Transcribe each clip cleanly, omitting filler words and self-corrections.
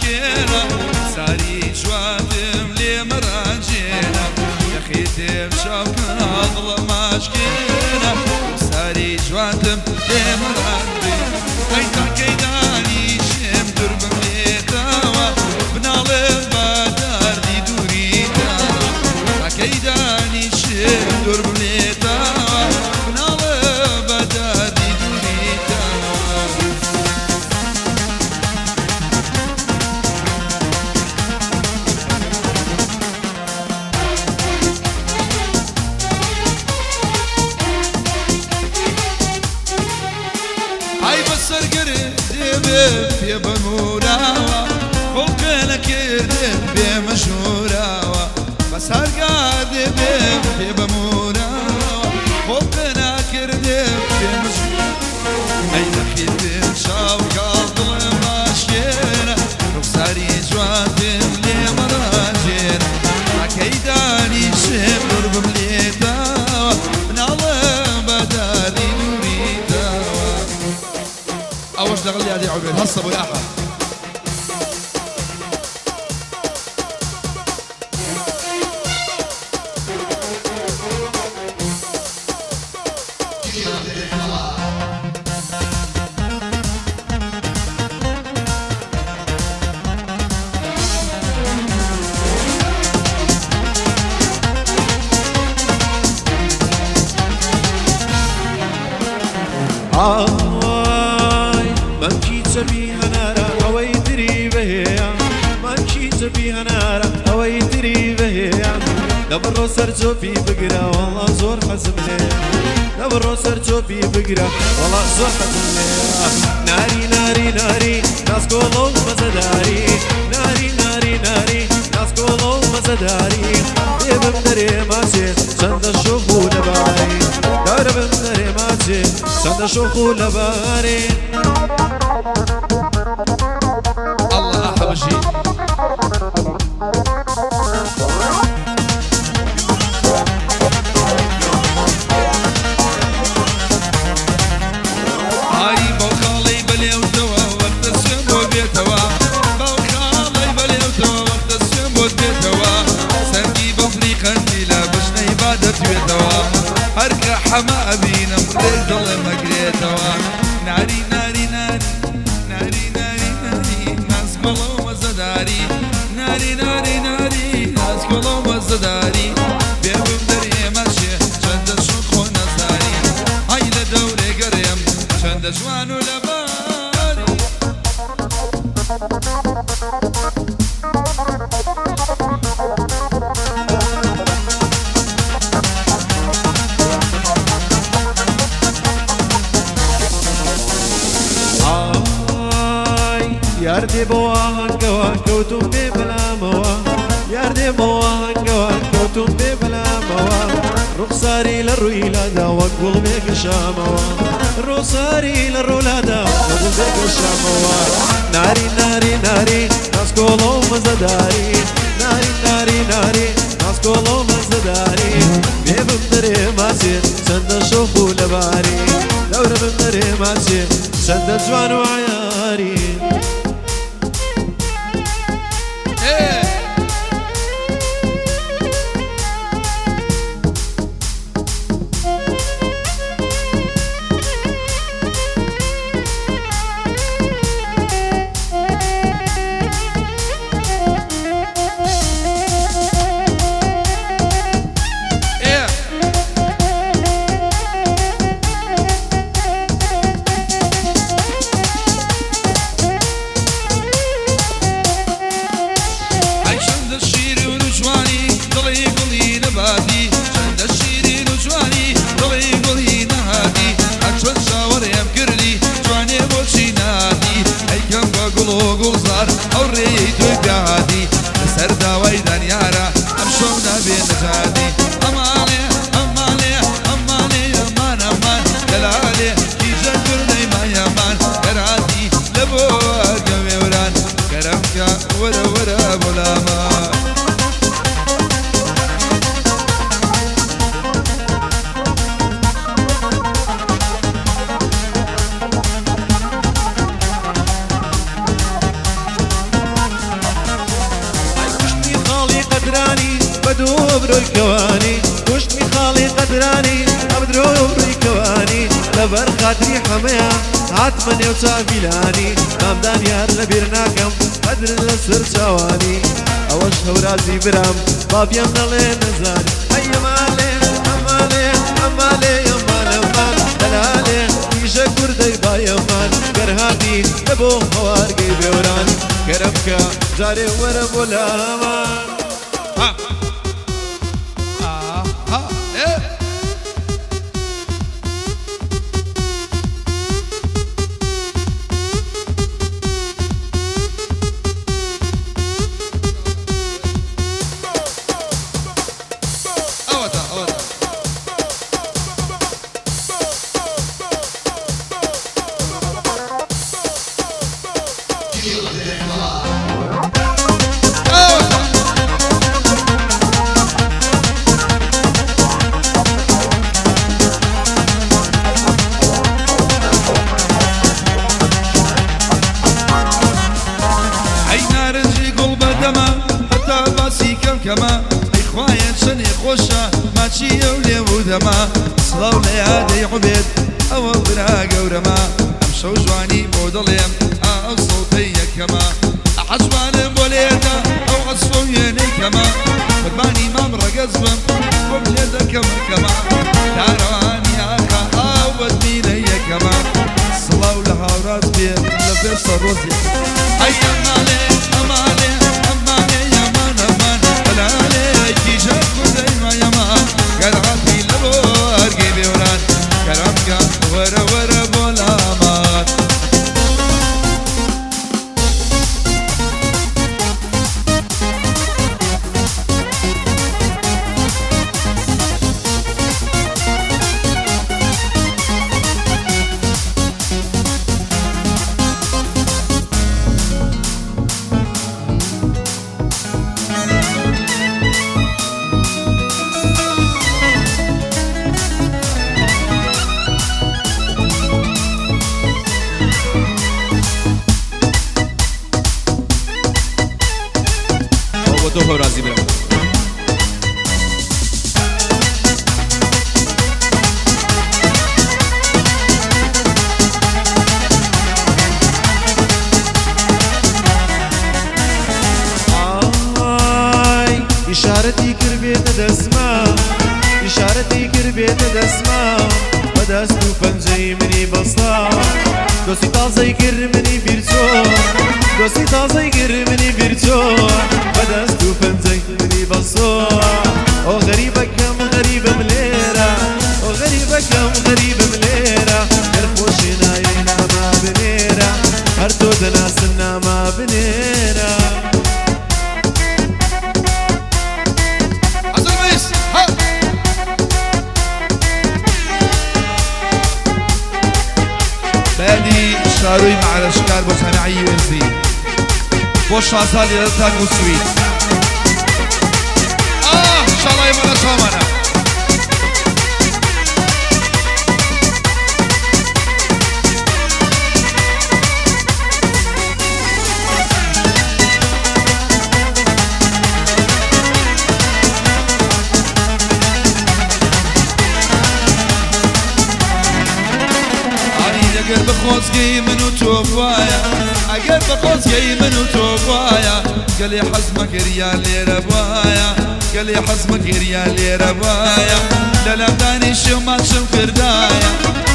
ماشكينا ساري جواتم لي مراجينا يا خيتم شوكنا ظل ماشكينا ساري جواتم لي مراجينا ايتا كيداني شم دربم ليتاوا بنالم بدار دي دوريتا كيداني شم دربم ليتاوا بنالم بدار دي دوريتا هاي بسر قرد في بنوراوا فوقنا كردم بمشهوراوا بسر قرد في بنوراوا فوقنا كردم بمشهوراوا اي دخيتم شاوك الظلم ماشينا رخصاري جواتم لي مراجينا عكيداني شم دربم ليتاوا بنالم بداري نوريتاوا أول اشتغل لي هذه عبيد هص ابو الاحد ممشي تبيها نارا أو يدري بهيا ممشي تبيها نارا أو يدري بهيا دبر سرتو في بقرا والله زور حزم ليه دبر سرتو في بقرا والله زور حزم ليه ناري ناري ناري ناس كلهم مزداري ناري ناري ناري ناس كلهم مزداري يبم دري ماشي سند الشوخو لباري داربم دري ماشي سند الشوخو لباري الله احلى شيء هاي بوخالي بلي وتوا وقت السمو بيتوا بوخالي بلي وتوا وقت السمو بيتوا سنجي بفريقا لا بشنا عبادة بيتوا هركا حما ابينا مقرد الله مقريتوا ناري ناري ناري ناري ناري ناري ناس كلهم مزداري ناري ناري ناري ناس كلهم مزداري بيبم دري ماشي شند الشوخ ونزاري هاي لدوري قريم شند جوان ولباري ياردي بوهن قوان كوتم ببلا موان ياردي بوهن قوان كوتم ببلا موان رخصاري للرويلادة وقل بيك شاموان رخصاري للرولادة وقل بيك شاموان ناري ناري ناري ناس كلهم مزداري ناري ناري ناري ناس كلهم مزداري بيبم دري ماسي سند شوفو لباري دور بم دري ماسي سند جوان وعياري گلزار او ری توی بیادی سر داوی دنیارا امشون نبی نجادی امانه امانه امانه امان امان دلاله کی جنگر نیما یمان کرادی لبو گوی وران کرم کا ورا ورا بولاما مدوب روی کوانی وشمی خالی قدرانی أبدروب روی کوانی لبر خاطری حمیا عتمن يوتا فيلاني مامدان يار لبيرناكم قدر لسر شواني أوش هورازي برام باب يمنا لين نزاني أي مالي أمالي أمالي يمان أمان دلالي يجا كردي با يمان كرهاتي لبو خوارقي بيوران كربكا جاري ورب ولا أمان ها ها إيه كما إخوان شني خوشة ما تشي ولي ودما صلاو ليادي عبيد أول بنا قورما أمشو جواني مودليم أو صوتي كما أحجوان بوليدا أو عصفو يني كما فرباني مامرا قزبم بوليدا كما دارواني آخا أو بدميني كما صلاو لها وراد بير لبس الرزي أيام مالي أمالي دوه رازی برم إشارتي كربيت دسما إشارتي كربيت دسما بدستو پنجي مني بسطا دوستي تازي كر مني بيرتو دوستي تازي كر مني بيرتو بدستو پنجي مني بسطا او غريبة كم غريبة مليرة او غريبة كم غريبة مليرة كرخوشنا ينا ما بنيرة هرتو دناسنا ما بنيرة بادي شاروي مع الاشكال بو سامعي وزي بو شازال يلتاك وسويت ان شاء الله يمنى شامانا اگر بخوزگی منو توفایا اگر بخوزگی منو توفایا قلی حزمك ريال ربايا قلی حزمك ريال ربايا للم داني شو ما شم كردايا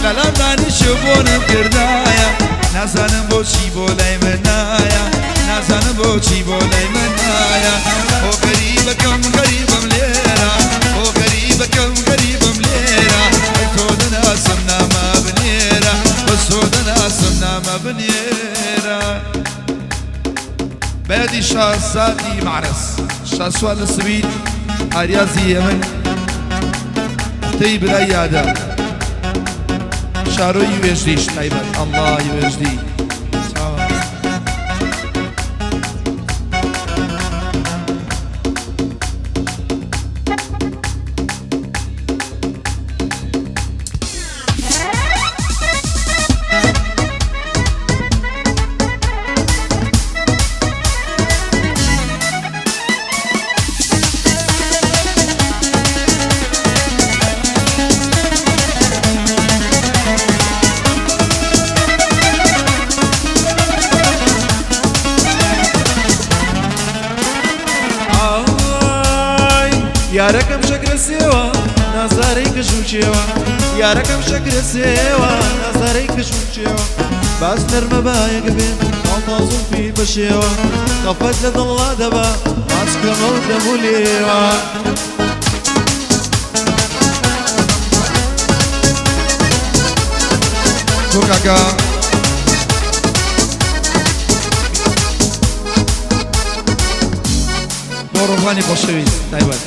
للم داني شو بونم كردايا نازنم بوشي بولاي منايا نازنم بوشي بولاي منايا او غريبة كم غريبة مليرة او غريبة كم غريبة مليرة تودنا سمنا ما بنيرة بسودنا سمنا ما بنيرة بادي شازادي معرس شاسوال السويد عريازي يمن طيب الأيادة شارو يوجديش طيبة الله يوجدي یارەکەم شەکرە سێوە نازارەی کەش و چێوە یارەکەم شەکرە سێوە نازارەی کەش و چێوە باس نەرمە بایەک بێن ئاڵتازم پی بەشێوە قەفەت لە دڵڵا دەبا ماچکەمە و دەمولێوە تو کاکا بۆ ڕۆحانی خۆشەویست تایبەت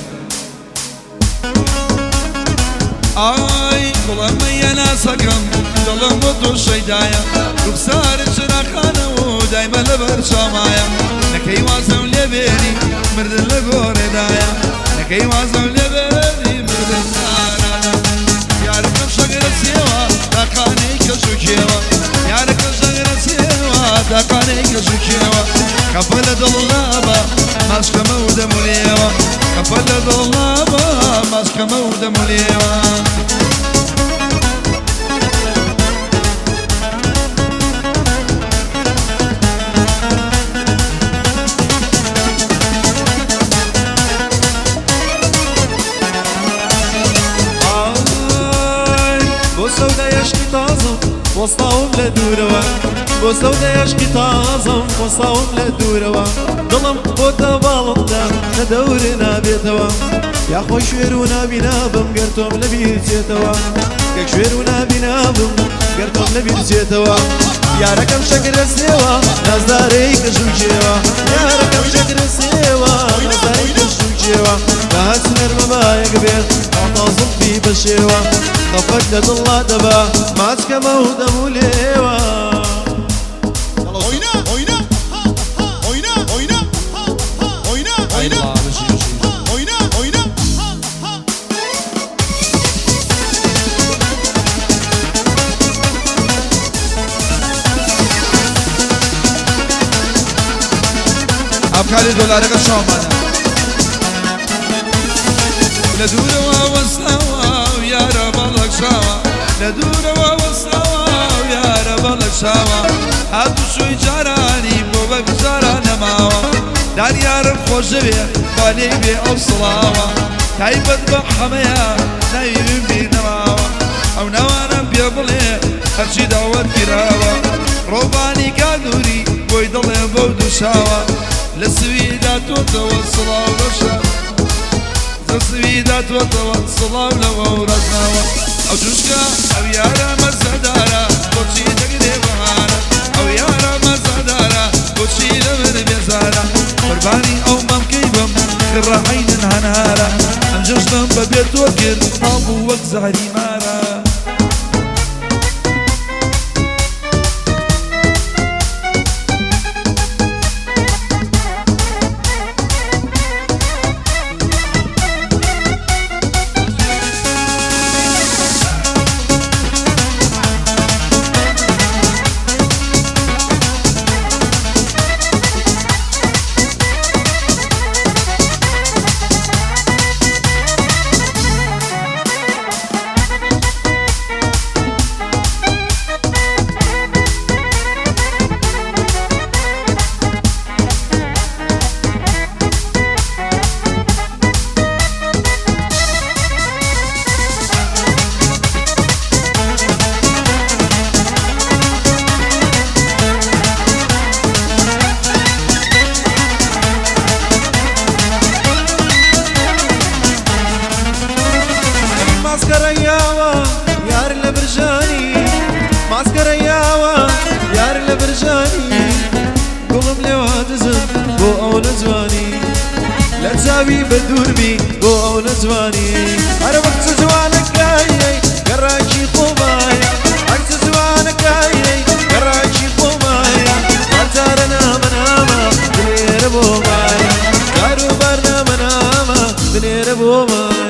ئای کوڵەمە یەناسەکەم دڵم بۆ تۆ شەیدایە ڕوخسارت چراخانەوە دایمە لەبەر شامایە نەکەی وازەم لێبێری مردن لە گۆڕێدایە نەکەی وازەم لێبێری مردن سارانە یارەکەم شەگرە سێوە تاقانەی کەش و کێوە یارەکەم شەگرە سێوە تاقانەی کەش و کێوە کەفە لە دڵڵابە ماشکەمە و دەمولێوە کەفە لە دڵڵابە ماشکەمە و دەمولێوە وەستاوم لە دوورەوە بۆ سەودایشکی تازم وەستاوم لە دوورەوە دڵم بۆتە باڵمدا لە دەورێ نابێتەوە یاخۆی شوێر و نابینابم گەر تۆم لە بیرچێتەوە کەک شوێر و نابینابم گەر تۆم لە بیرچێتەوە یارەکەم شەکرە سێوە نازدارەی کەژوکێوە یارەکەم شەکرە سێوە نازدارەی کەژوکێوە داهات نەرمە بایەک بێت ئاڵتازم پی بەشێوە قەفەت لە دڵڵا دەبا ماچکەمە و دەمولێوە Oyna, oyna, oyna, oyna, oyna, oyna, oyna, oyna. ئەفکاری دۆلارەکە شامانە لە دوورەوە وەستاوە و یارە بەڵک شاوە لە دوورەوە وەستاوە و یارە بەڵک شاوە هاتوشۆی جارانی بۆ بە گوزاران نەماوە داریارم خۆشە بێ بالێ بێ ئەو سڵاوە تایبەت بە حەمەیە ناویم بێ نەماوە ئەو ناوانم پێ بڵێ هەرچی داوەت بیراوە ڕۆبانی کادووری بۆی دڵێ بەو دووشاوە لە سویدا تۆتەوە سڵاو بەشە لە سویدا تۆتەوە سڵاو لەوە و ڕەزناوە ئەو جوشکە ئەو یارە مەزەدارە بۆچی دەگرێ بەهارە ئەو یارە مەزەدارە بۆچی لە من بێزارە قوربانی ئەو مەمکەی بم کڕەعینن هەنارە ئەم جوشتم بەبێ تۆ کرد هەڵبوو وەک زاری مارە زاوی بەدوور بی بۆ ئەو نەجوانی هەرە وەک چ جوانەکایەی گەڕاکی خۆمایە هەر چ جوانەکایەی گەڕاکی خۆمایە هەرجارە نامە نامە بنێرە بۆ مایە کاروبار نامە نامە بنێرە بۆ مایە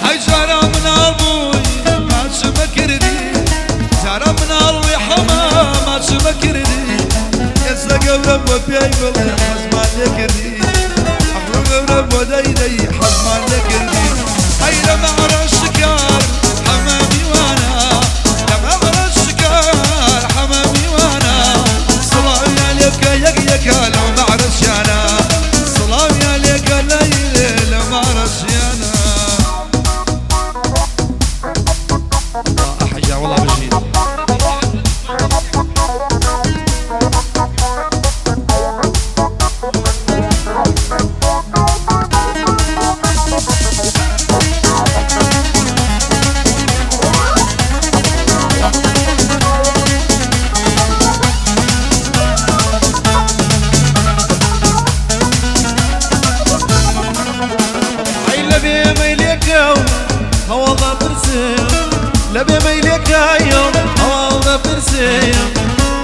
هەیجا برسيم لبي ميلك يوم هوا برسيم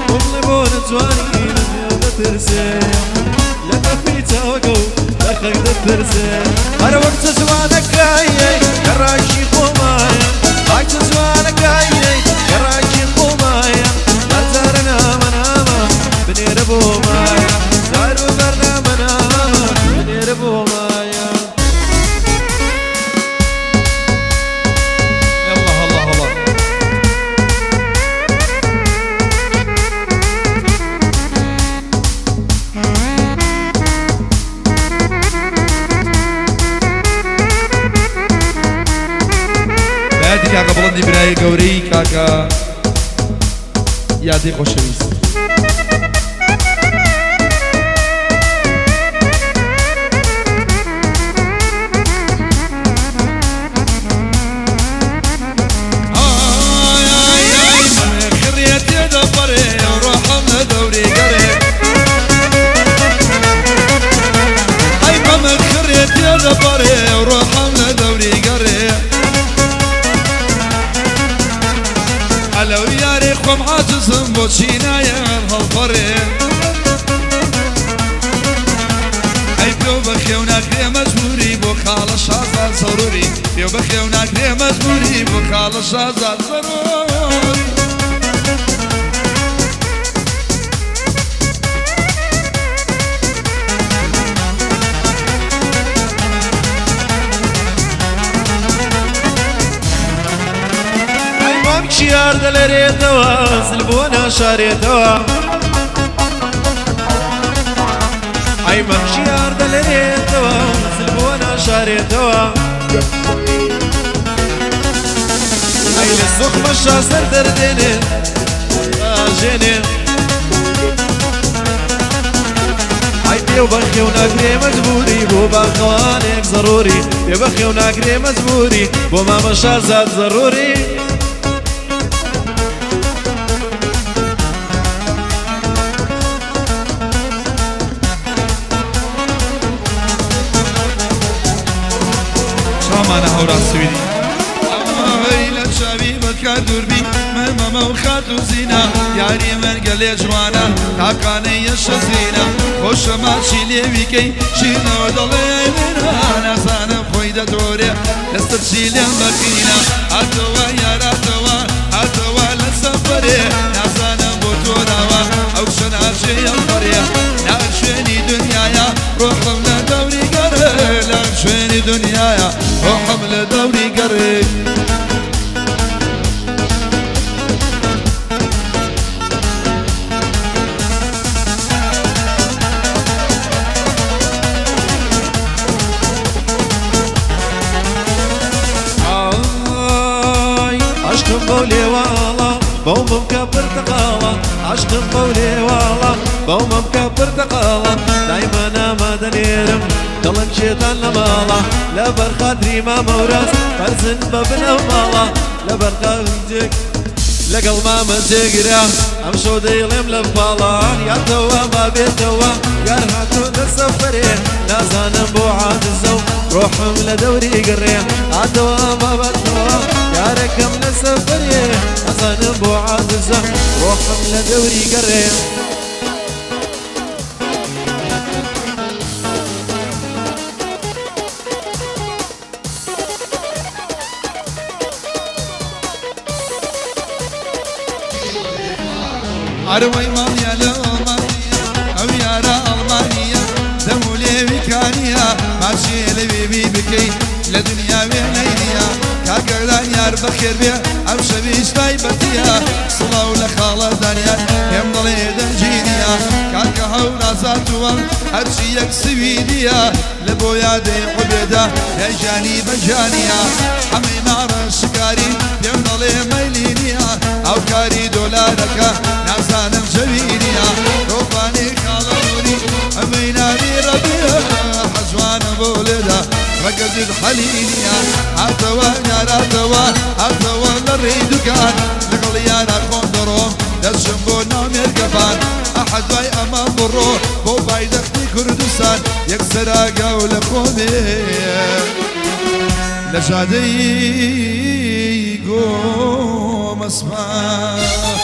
وملبون تواني لبي برسيم لبي توقو لخيد برسيم أنا وقت زوانك جاي كراجي قومايا وقت زوانك جاي كراجي قومايا نزارنا مناما بنير بومايا زارو برنا مناما بنير بومايا هادي كاكا بلندي براي قوري كاكا يادي خوشويس خريتي دبري وروحهم لدوري قري هاي ماما خريتي دبري وروحهم لدوري قري لو ياريخكم عاجزم بوشينا يا هالفري اي بيو بخيونا كري مجبوري بو خال الشازال ضروري بيو بخيونا كري مجبوري بو خال الشازال ضروري شيار دلريتوا سلبونا شاريتوا اي ممشيار دلريتوا سلبونا شاريتوا اي للسوق مشى سر دردين اجيني اي بيو بخي وناكري مجبوري بو باخوانك ضروري بيو بخي وناكري مجبوري بو ما مشى زاد ضروري أنا هورا سويدي ويلا شابي بكار دوربي ماما وخاتو زينة ياري من قلي جوانا تاقاني يشزينا خوش ماشي ليويكي شينا ودلي منا ناسانا خويدا دوري لستر شيلي مكينا هاتوا يارا هاتوا لسفري ناسانا بوتوراوا اوشن عرشي الفريا نعرشيني دنيايا روحهم لدوري قري نعرشيني دنيايا روحهم لدوري قري عشق بولي والله بوم مكبر تقاله عشق بولي والله بوم مكبر تقاله دايما ما دنيرم ضلن شيطان لماله لبر خاطري ما موراس فرزن بابنا ماله لبر خاطرك لقل ما مزيقرا امشو ديلم لفالان يا توا ما بيتوا قرهاتو للسفري نازان بوعاد الزو روحهم لدوري قري عتوا ما بتوا يا ركم للسفري نازان بوعاد الزو روحهم لدوري قري عروي ماليا لألمانيا أو يارا ألمانيا دمولي بكانيا ماشي لبيبي بكي لدنيا بينينيا كاكردان يار بخير بيا أو شبيش طيبتيا صلاو لخالة دانيا يمضلي دنجينيا كاكا هورا زاتوان هرشي يكسويديا لبويا دي عبيدا يا جاني بجانيا حمي نار الشكاري يمضلي ميلينيا أو كاري دولاركا نازانم جوينيا روباني خالوري أميناني ربيا حجوان بولدا رقد الحلينيا عتوا يا عتوا للريدوكان لقليانا خندروم دشمبونا مرقبان أحد باي أمام برو بو بايدختي كردستان يكسر قول خومي لجادي قوم اسمع